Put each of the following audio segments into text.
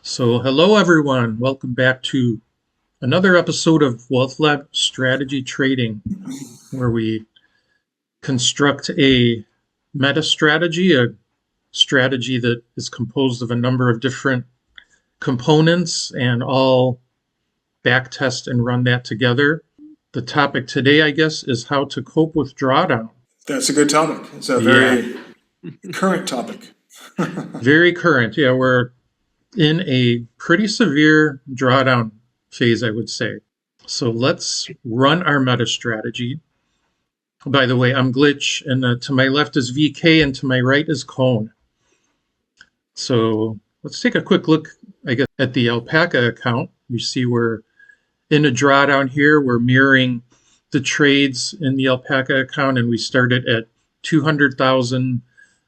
So, hello everyone. Welcome back to another episode of WealthLab Strategy Trading, where we construct a meta strategy, a strategy that is composed of a number of different components and all backtest and run that together. The topic today, I guess, is how to cope with drawdown. That's a good topic. It's a Yeah, very current topic. very current. Yeah, we're in a pretty severe drawdown phase, I would say. So let's run our meta strategy. By the way, I'm Glitch, and to my left is VK, and to my right is Cone. So let's take a quick look, I guess, at the Alpaca account. You see we're in a drawdown here. We're mirroring the trades in the Alpaca account, and we started at 200,000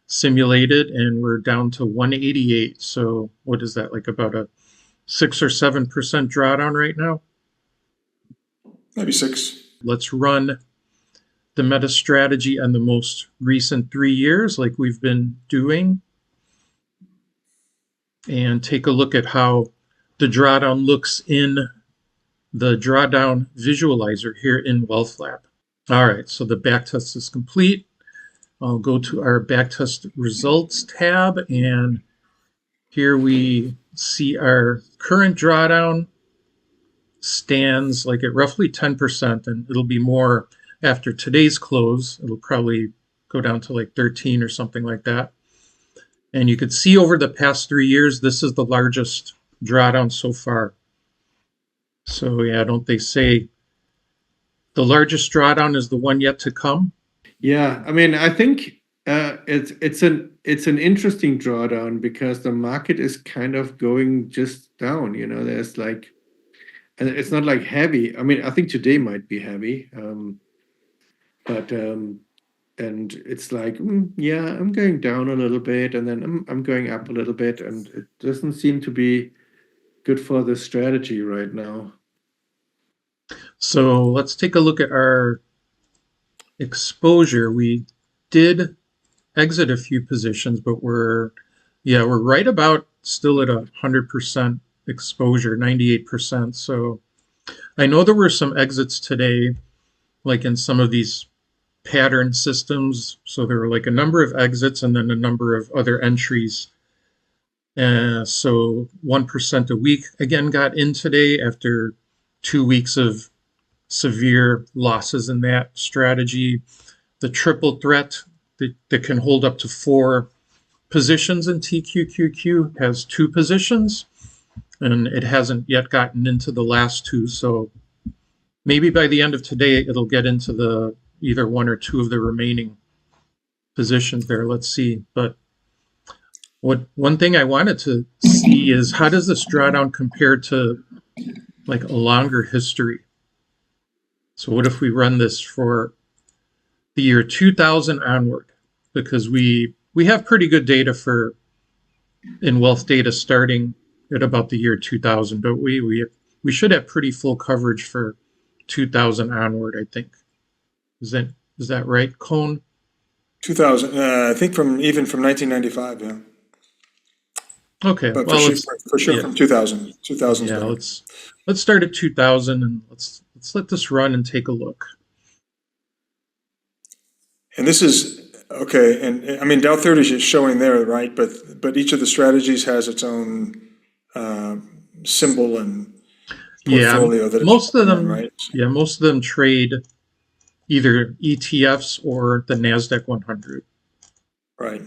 simulated, and we're down to 188. So what is that, like about a 6 or 7% drawdown right now? Maybe 6. Let's run the meta strategy on the most recent 3 years like we've been doing, and take a look at how the drawdown looks in the drawdown visualizer here in WealthLab. All right, so the backtest is complete. I'll go to our backtest results tab, and here we see our current drawdown stands like at roughly 10%, and it'll be more after today's close. It'll probably go down to like 13 or something like that. And you could see over the past 3 years, this is the largest drawdown so far. So yeah, don't they say the largest drawdown is the one yet to come? Yeah, I mean, I think it's an interesting drawdown because the market is kind of going just down. There's like, and it's not like heavy. I mean, I think today might be heavy, but and it's like, yeah, I'm going down a little bit, and then I'm going up a little bit, and it doesn't seem to be good for the strategy right now. So let's take a look at our exposure. We did exit a few positions, but we're right about still at 100% exposure, 98%. So I know there were some exits today, like in some of these pattern systems. So there were like a number of exits and then a number of other entries. So 1% a week again got in today after 2 weeks of severe losses in that strategy. The triple threat that can hold up to 4 positions in TQQQ has 2 positions, and it hasn't yet gotten into the last 2. So maybe by the end of today, it'll get into the either 1 or 2 of the remaining positions there. Let's see. But one thing I wanted to see is how does this drawdown compare to like a longer history? So what if we run this for the year 2000 onward? Because we have pretty good data for in wealth data starting at about the year 2000, don't we? We should have pretty full coverage for 2000 onward, I think. Is that right, Cone? 2000, I think from 1995, yeah. Okay, But well, for sure yeah. from 2000. 2000. Yeah, let's start at 2000 and let's let this run and take a look. And this is okay. And I mean, Dow 30 is showing there, right? But each of the strategies has its own symbol and portfolio that most of them, right? Yeah, most of them trade either ETFs or the NASDAQ 100. Right.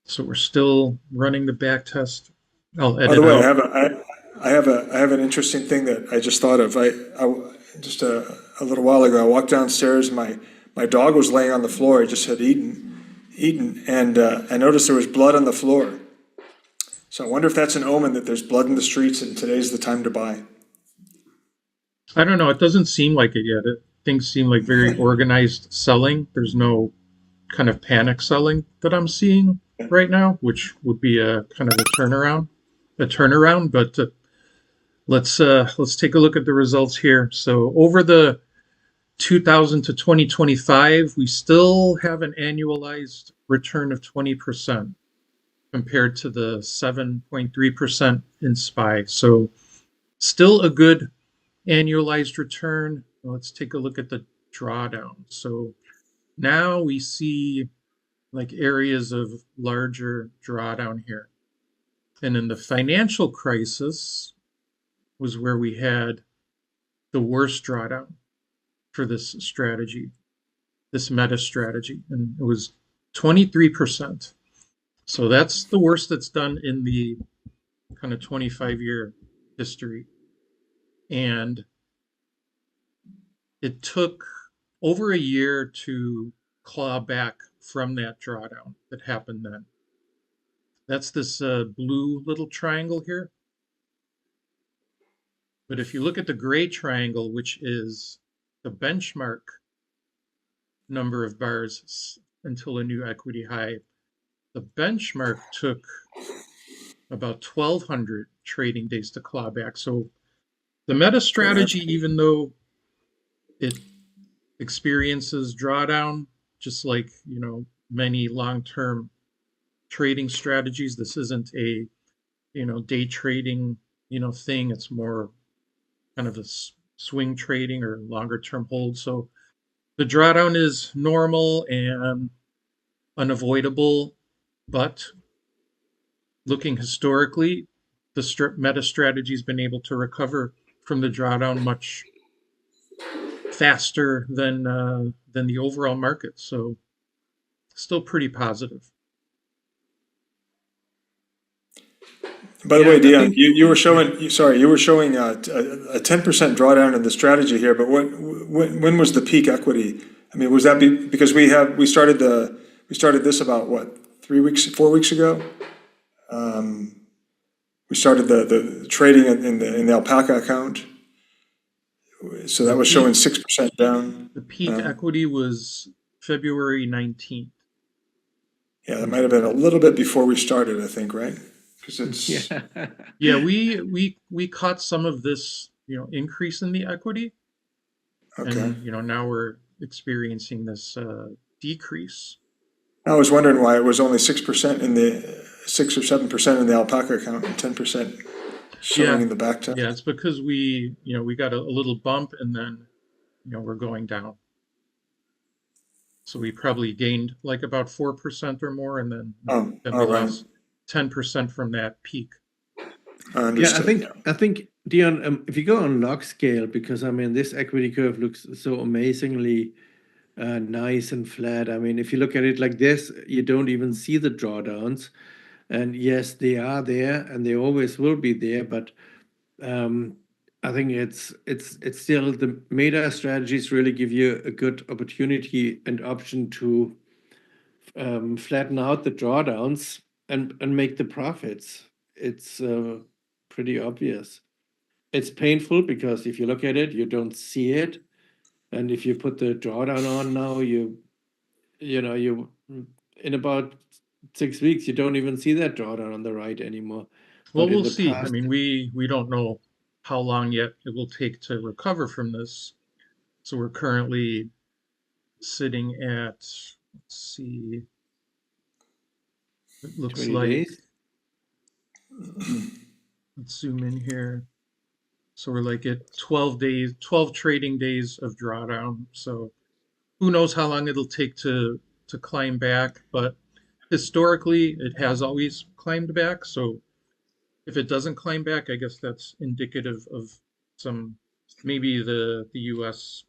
So we're still running the back test. I'll edit By the way, out. I have an interesting thing that I just thought of. I just a little while ago, I walked downstairs. My dog was laying on the floor. He just had eaten, and I noticed there was blood on the floor. So I wonder if that's an omen that there's blood in the streets and today's the time to buy. I don't know. It doesn't seem like it yet. Things seem like very organized selling. There's no kind of panic selling that I'm seeing right now, which would be a kind of a turnaround. But let's take a look at the results here. So over the 2000 to 2025, we still have an annualized return of 20%. compared to the 7.3% in SPY. So still a good annualized return. Let's take a look at the drawdown. So now we see like areas of larger drawdown here. And in the financial crisis was where we had the worst drawdown for this strategy, this meta strategy, and it was 23%. So that's the worst that's done in the kind of 25-year history. And it took over a year to claw back from that drawdown that happened then. That's this blue little triangle here. But if you look at the gray triangle, which is the benchmark number of bars until a new equity high, the benchmark took about 1,200 trading days to claw back. So the meta strategy, even though it experiences drawdown, just like many long-term trading strategies, this isn't a day trading thing. It's more kind of a swing trading or longer term hold. So the drawdown is normal and unavoidable, but looking historically, the meta strategy has been able to recover from the drawdown much faster than the overall market. So still pretty positive. By the Yeah, way, I Dion, think you were yeah. showing, sorry, you were showing a 10% drawdown in the strategy here, but when was the peak equity? I mean, was that because we started this about what, 3 weeks, 4 weeks ago? We started the trading in the alpaca account, so The that was showing peak 6% down. the peak equity was February 19th. Yeah, that might have been a little bit before we started, I think, right? Because it's, Yeah. Yeah, we caught some of this, increase in the equity, okay. and now we're experiencing this decrease. I was wondering why it was only 6% in the, 6 or 7% in the alpaca account and 10% showing Yeah, in the back yeah, test. it's because we got a little bump and then we're going down. So we probably gained like about 4% or more, and then Oh, then we all right. lost 10% from that peak. I Yeah, understood. I think Dion, if you go on log scale, because I mean this equity curve looks so amazingly nice and flat. I mean, if you look at it like this, you don't even see the drawdowns. And yes, they are there, and they always will be there. But um, I think it's still the meta strategies really give you a good opportunity and option to flatten out the drawdowns and make the profits. It's pretty obvious. It's painful because if you look at it, you don't see it. And if you put the drawdown on now, you in about 6 weeks, you don't even see that drawdown on the right anymore. Well, But in we'll the see. I past, mean, we don't know how long yet it will take to recover from this. So we're currently sitting at, let's see, it looks 20 like, days. let's zoom in here. So we're like at 12 days, 12 trading days of drawdown. So who knows how long it'll take to climb back, but historically it has always climbed back. So if it doesn't climb back, I guess that's indicative of some, maybe the US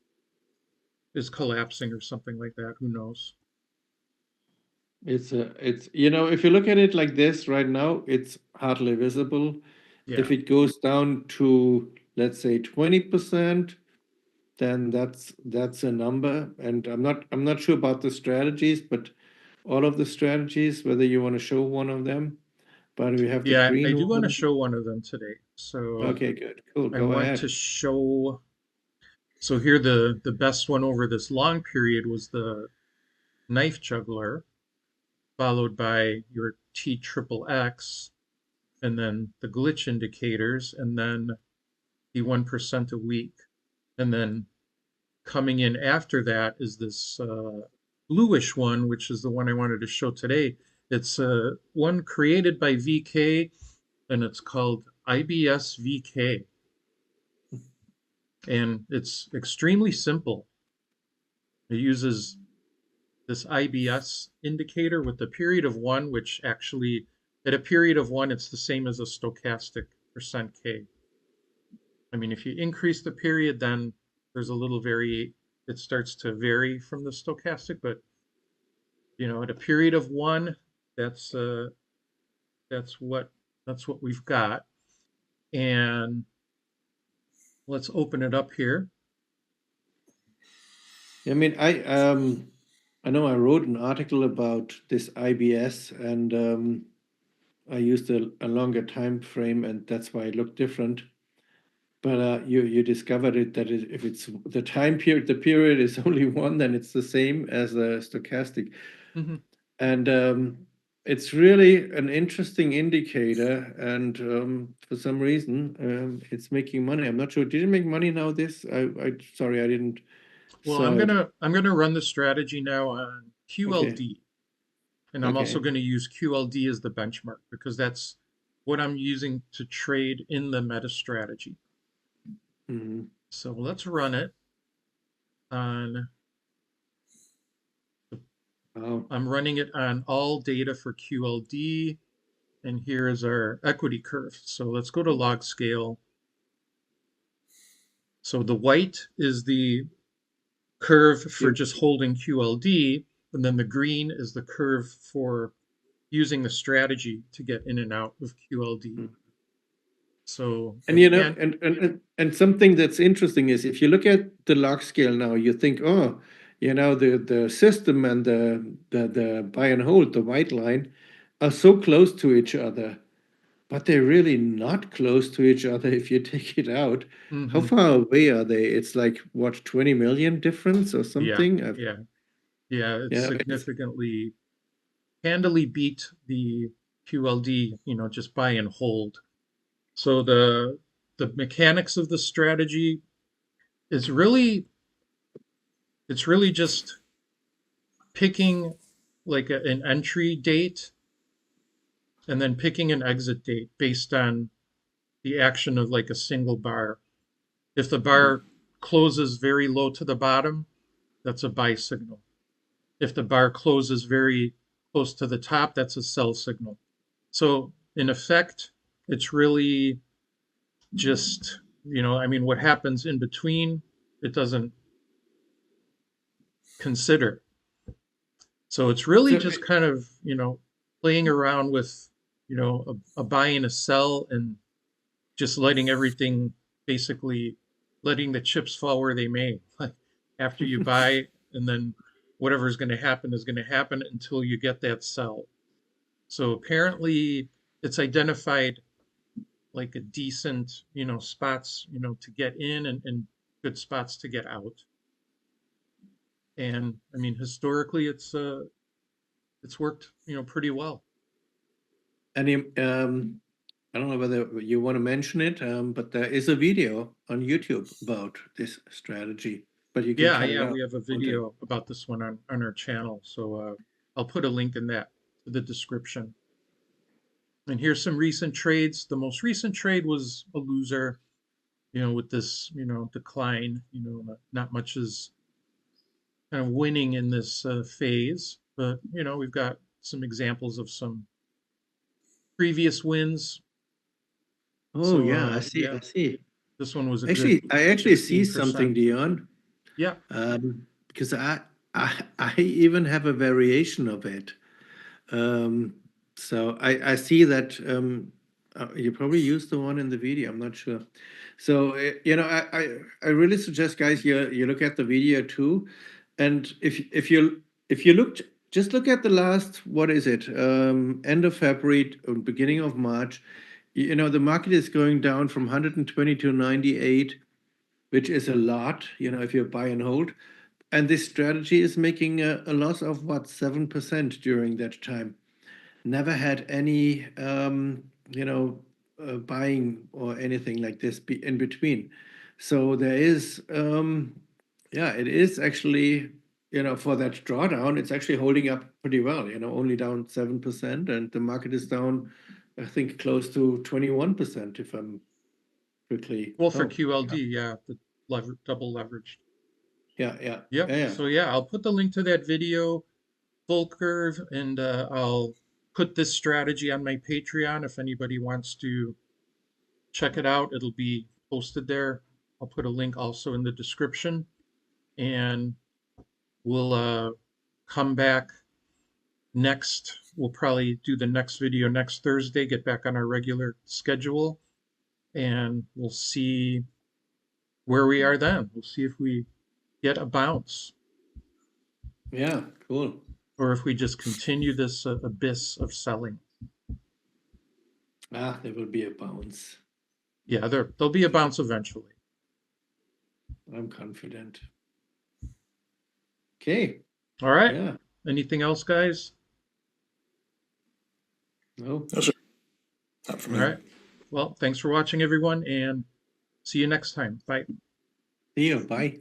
is collapsing or something like that. Who knows? It's if you look at it like this right now, it's hardly visible. Yeah. If it goes down to, let's say, 20%, then that's a number. And I'm not sure about the strategies, but all of the strategies, whether you want to show one of them, but we have the Yeah, I green do want to one. show one of them today. So Okay, good, cool. I Go want to ahead. show, so here the best one over this long period was the knife juggler, followed by your T triple X, and then the glitch indicators, and then the 1% a week. And then coming in after that is this bluish one, which is the one I wanted to show today. It's one created by VK, and it's called IBS VK, and it's extremely simple. It uses this IBS indicator with the period of one, which actually, at a period of one, it's the same as a stochastic percent K. I mean, if you increase the period, then there's a little it starts to vary from the stochastic, but at a period of one, that's uh, that's what that's what we've got. And let's open it up here. I mean, I know I wrote an article about this IBS, and I used a longer time frame, and that's why it looked different. But you discovered it that if it's the time period, the period is only one, then it's the same as a stochastic. Mhm. And it's really an interesting indicator. And for some reason, it's making money. I'm not sure. Did it make money now? This I sorry, I didn't Well, saw it. I'm gonna run the strategy now on Okay. QLD, and I'm also Okay. going to use QLD as the benchmark because that's what I'm using to trade in the meta strategy. Hmm. So let's run it on. Wow. I'm running it on all data for QLD, and here is our equity curve. So let's go to log scale. So the white is the curve for You, just holding QLD, and then the green is the curve for using the strategy to get in and out of QLD. mm. So And you know, and and something that's interesting is if you look at the log scale now, you think, oh, the system and the buy and hold, the white line, are so close to each other, but they're really not close to each other if you take it out. How mhm, far away are they? It's like what, 20 million difference or yeah, something? yeah, yeah, it's Yeah, significantly handily beat the QLD, just buy and hold. So the mechanics of the strategy is really just picking like an entry date and then picking an exit date based on the action of like a single bar. If the mm, bar closes very low to the bottom, that's a buy signal. If the bar closes very close to the top, that's a sell signal. So in effect, it's really just, I mean, what happens in between, it doesn't consider. So it's really so just kind of, playing around with, a buy and a sell and just letting everything basically letting the chips fall where they may. Like after you buy and then whatever is going to happen until you get that sell. So apparently it's identified like a decent, spots, to get in and good spots to get out. And I mean, historically, it's worked, pretty well. any I don't know whether you want to mention it, but there is a video on YouTube about this strategy, but you can Yeah, cut it yeah, out we if have a you want to. video about this one on our channel, so I'll put a link in that to the description. And here's some recent trades. The most recent trade was a loser, with this, decline. Not much is kind of winning in this phase, but we've got some examples of some previous wins. Oh So yeah, I see. yeah, I see. this one was a good Actually, I actually see something, 16%. Dion, Yeah. because I even have a variation of it. Um, so I see that you probably used the one in the video. I'm not sure. So I really suggest, guys, you look at the video too, and if you looked, just look at the last, what is it, end of February, beginning of March. The market is going down from 120 to 98, which is a lot. If you buy and hold, and this strategy is making a loss of what, 7% during that time. Never had any buying or anything like this in between. So there is yeah, it is actually for that drawdown, it's actually holding up pretty well, only down 7%, and the market is down, I think, close to 21%, if I'm quickly. Well, for Oh, QLD, yeah, the double leveraged. yeah, yeah, Yep. yeah. So yeah, I'll put the link to that video, full curve, and I'll put this strategy on my Patreon if anybody wants to check it out. It'll be posted there. I'll put a link also in the description, and we'll come back next. We'll probably do the next video next Thursday, get back on our regular schedule, and we'll see where we are then. We'll see if we get a bounce Yeah, cool. or if we just continue this abyss of selling. There will be a bounce. Yeah, there'll be a bounce eventually. I'm confident. Okay. All right. Yeah. Anything else, guys? No. No, sir. Not for All me. right. Well, thanks for watching, everyone, and see you next time. Bye. See you. Bye.